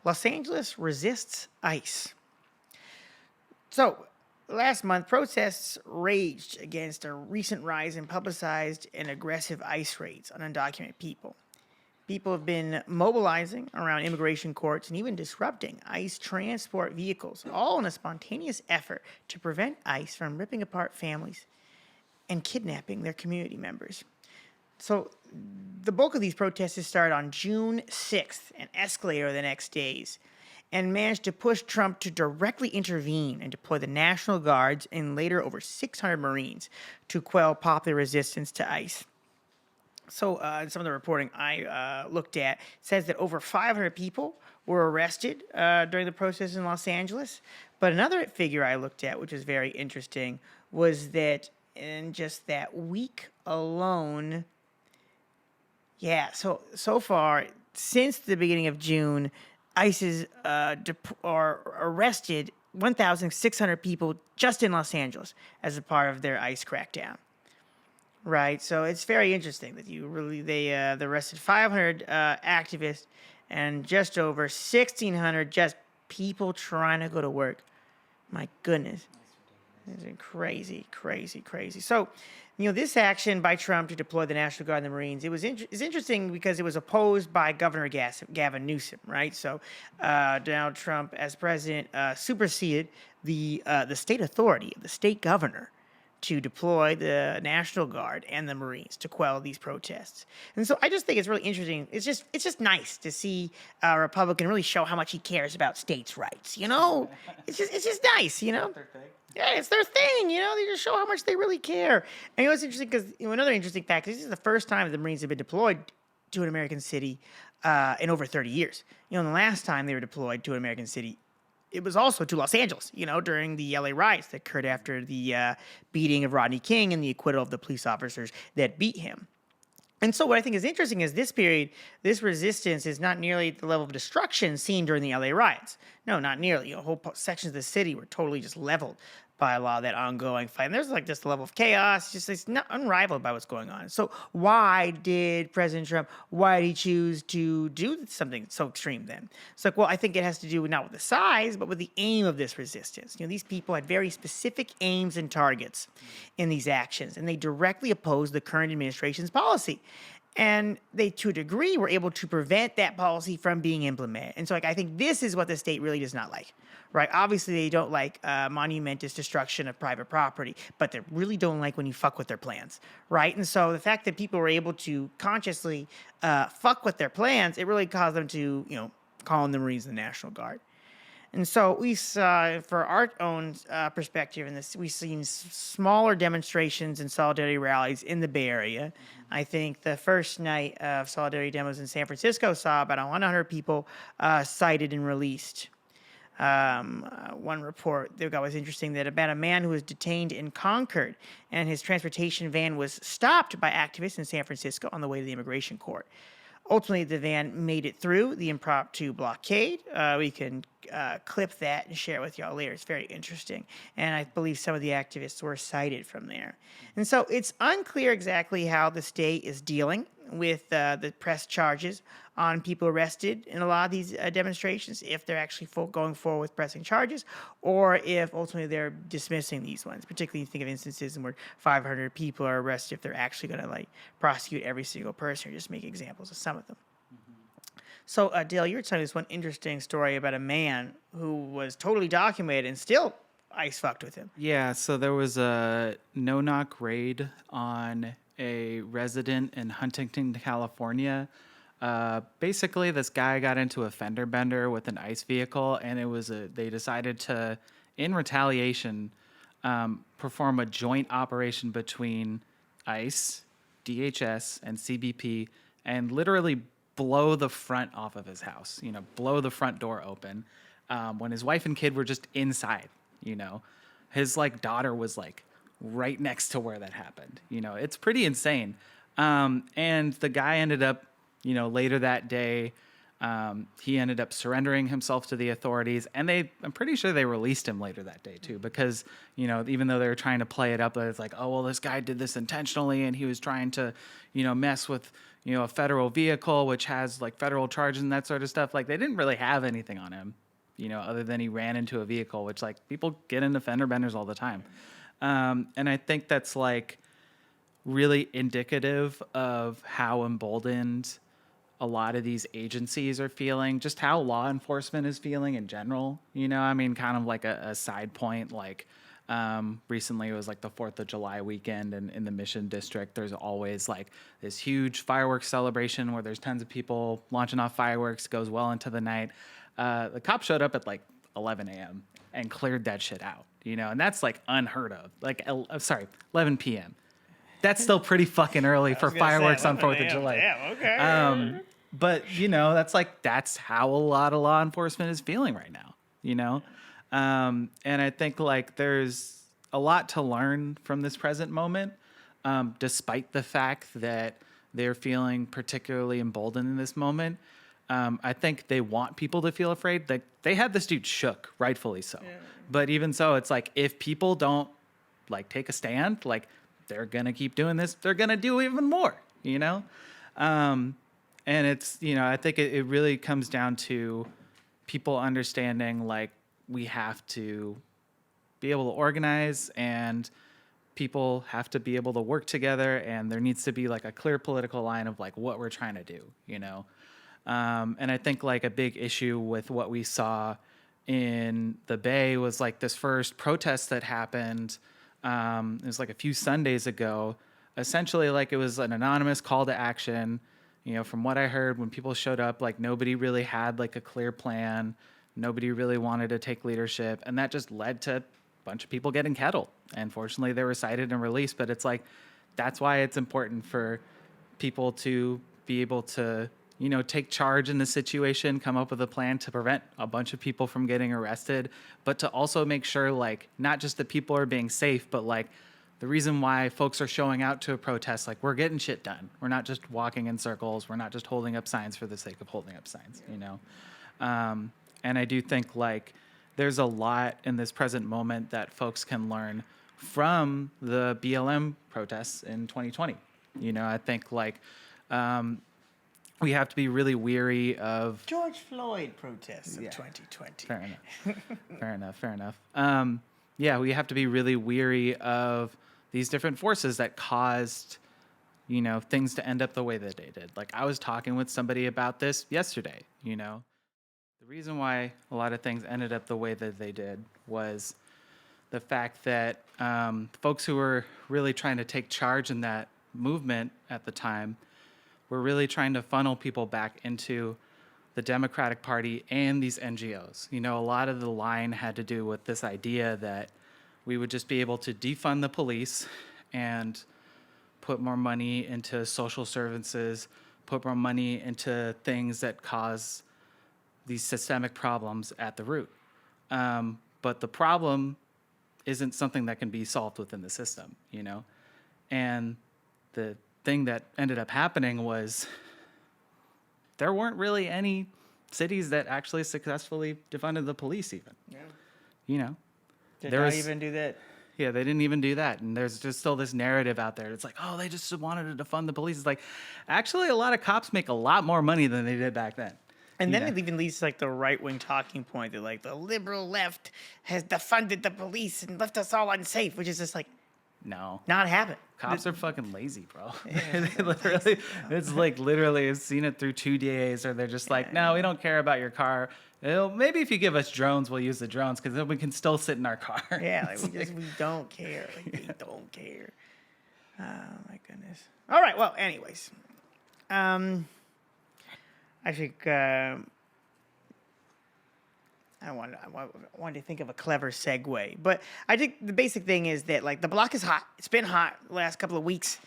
Los Angeles resists ICE. So, last month, protests raged against a recent rise in publicized and aggressive ICE raids on undocumented people. People have been mobilizing around immigration courts and even disrupting ICE transport vehicles, all in a spontaneous effort to prevent ICE from ripping apart families and kidnapping their community members. So, the bulk of these protests started on June 6th and escalated over the next days, and managed to push Trump to directly intervene and deploy the National Guards and later over 600 Marines to quell popular resistance to ICE. So some of the reporting I looked at says that over 500 people were arrested during the protests in Los Angeles. But another figure I looked at, which was very interesting, was that in just that week alone, so far, since the beginning of June, ICE has arrested 1,600 people just in Los Angeles as a part of their ICE crackdown. Right, so it's very interesting that they arrested 500 activists and just over 1,600 just people trying to go to work. My goodness, this is crazy. So, this action by Trump to deploy the National Guard and the Marines, it's interesting because it was opposed by Governor Gavin Newsom, right? So, Donald Trump, as president, superseded the state authority, the state governor, to deploy the National Guard and the Marines to quell these protests. And so I just think it's really interesting. It's just nice to see a Republican really show how much he cares about states' rights, It's just nice, Yeah, it's their thing, They just show how much they really care. And it's interesting because another interesting fact, this is the first time the Marines have been deployed to an American city in over 30 years. The last time they were deployed to an American city, it was also to Los Angeles, during the LA riots that occurred after the beating of Rodney King and the acquittal of the police officers that beat him. And so what I think is interesting is this period, this resistance is not nearly at the level of destruction seen during the LA riots. No, not nearly. Whole sections of the city were totally just leveled by a lot of that ongoing fight. And there's like this level of chaos, it's not unrivaled by what's going on. So why did President Trump, why did he choose to do something so extreme then? It's like, well, I think it has to do not with the size, but with the aim of this resistance. These people had very specific aims and targets in these actions, and they directly opposed the current administration's policy. And they, to a degree, were able to prevent that policy from being implemented. And so I think this is what the state really does not like, right? Obviously, they don't like monumentous destruction of private property, but they really don't like when you fuck with their plans, right? And so the fact that people were able to consciously fuck with their plans, it really caused them to, call in the Marines and the National Guard. And so we saw, for our own perspective in this, we've seen smaller demonstrations and solidarity rallies in the Bay Area. I think the first night of solidarity demos in San Francisco saw about 100 people cited and released. One report that was interesting that about a man who was detained in Concord and his transportation van was stopped by activists in San Francisco on the way to the immigration court. Ultimately, the van made it through the impromptu blockade. We can clip that and share it with y'all later. It's very interesting. And I believe some of the activists were cited from there. And so it's unclear exactly how the state is dealing with the press charges on people arrested in a lot of these demonstrations, if they're actually going forward with pressing charges, or if ultimately they're dismissing these ones. Particularly, you think of instances where 500 people are arrested, if they're actually going to prosecute every single person, or just make examples of some of them. Mm-hmm. So, Dale, you were telling us one interesting story about a man who was totally documented and still ICE fucked with him. Yeah, so there was a no-knock raid on a resident in Huntington, California. Basically, this guy got into a fender bender with an ICE vehicle, and they decided to, in retaliation, perform a joint operation between ICE, DHS, and CBP, and literally blow the front off of his house. Blow the front door open when his wife and kid were just inside. His daughter was right next to where that happened. It's pretty insane. And the guy ended up, later that day, he ended up surrendering himself to the authorities, and I'm pretty sure they released him later that day too, because, even though they were trying to play it up, it's like, oh, well, this guy did this intentionally, and he was trying to, mess with, a federal vehicle, which has like federal charges and that sort of stuff. Like they didn't really have anything on him, other than he ran into a vehicle, which like people get into fender benders all the time. And I think that's like really indicative of how emboldened a lot of these agencies are feeling, just how law enforcement is feeling in general. I mean, kind of like a side point, like recently it was like the 4th of July weekend, and in the Mission District, there's always like this huge fireworks celebration where there's tons of people launching off fireworks, goes well into the night. The cops showed up at like 11 a.m. and cleared that shit out, and that's like unheard of. Like, sorry, 11 p.m. That's still pretty fucking early for fireworks on 4th of July. Damn, okay. But, that's how a lot of law enforcement is feeling right now, And I think, like, there's a lot to learn from this present moment, despite the fact that they're feeling particularly emboldened in this moment. I think they want people to feel afraid. Like, they had this dude shook, rightfully so. Yeah. But even so, it's like, if people don't, like, take a stand, like, they're going to keep doing this. They're going to do even more, And it's, I think it really comes down to people understanding, like, we have to be able to organize, and people have to be able to work together, and there needs to be, like, a clear political line of, like, what we're trying to do, And I think, like, a big issue with what we saw in the Bay was, like, this first protest that happened. It was like a few Sundays ago. Essentially, like, it was an anonymous call to action. From what I heard, when people showed up, like, nobody really had like a clear plan. Nobody really wanted to take leadership, and that just led to a bunch of people getting kettled. And fortunately, they were cited and released. But it's like, that's why it's important for people to be able to, take charge in the situation, come up with a plan to prevent a bunch of people from getting arrested, but to also make sure, like, not just that people are being safe, but like the reason why folks are showing out to a protest, like, we're getting shit done. We're not just walking in circles. We're not just holding up signs for the sake of holding up signs, And I do think, like, there's a lot in this present moment that folks can learn from the BLM protests in 2020. I think, like, we have to be really weary of George Floyd protests in 2020. Fair enough. Yeah, we have to be really weary of these different forces that caused, things to end up the way that they did. Like, I was talking with somebody about this yesterday, The reason why a lot of things ended up the way that they did was the fact that folks who were really trying to take charge in that movement at the time were really trying to funnel people back into the Democratic Party and these NGOs. A lot of the line had to do with this idea that we would just be able to defund the police and put more money into social services, put more money into things that cause these systemic problems at the root. But the problem isn't something that can be solved within the system, And the thing that ended up happening was there weren't really any cities that actually successfully defunded the police even. Yeah. Did not even do that? Yeah, they didn't even do that. And there's just still this narrative out there. It's like, oh, they just wanted to defund the police. It's like, actually, a lot of cops make a lot more money than they did back then. And then it even leads to, like, the right-wing talking point that, like, the liberal left has defunded the police and left us all unsafe, which is just like, no, not happen. Cops are fucking lazy, bro. They literally, it's like literally, I've seen it through 2 days, or they're just like, no, we don't care about your car. Maybe if you give us drones, we'll use the drones because then we can still sit in our car. Yeah, like, we don't care. Like, we don't care. Oh my goodness. All right. Well, anyways, I think I wanted to think of a clever segue, but I think the basic thing is that, like, the block is hot. It's been hot the last couple of weeks.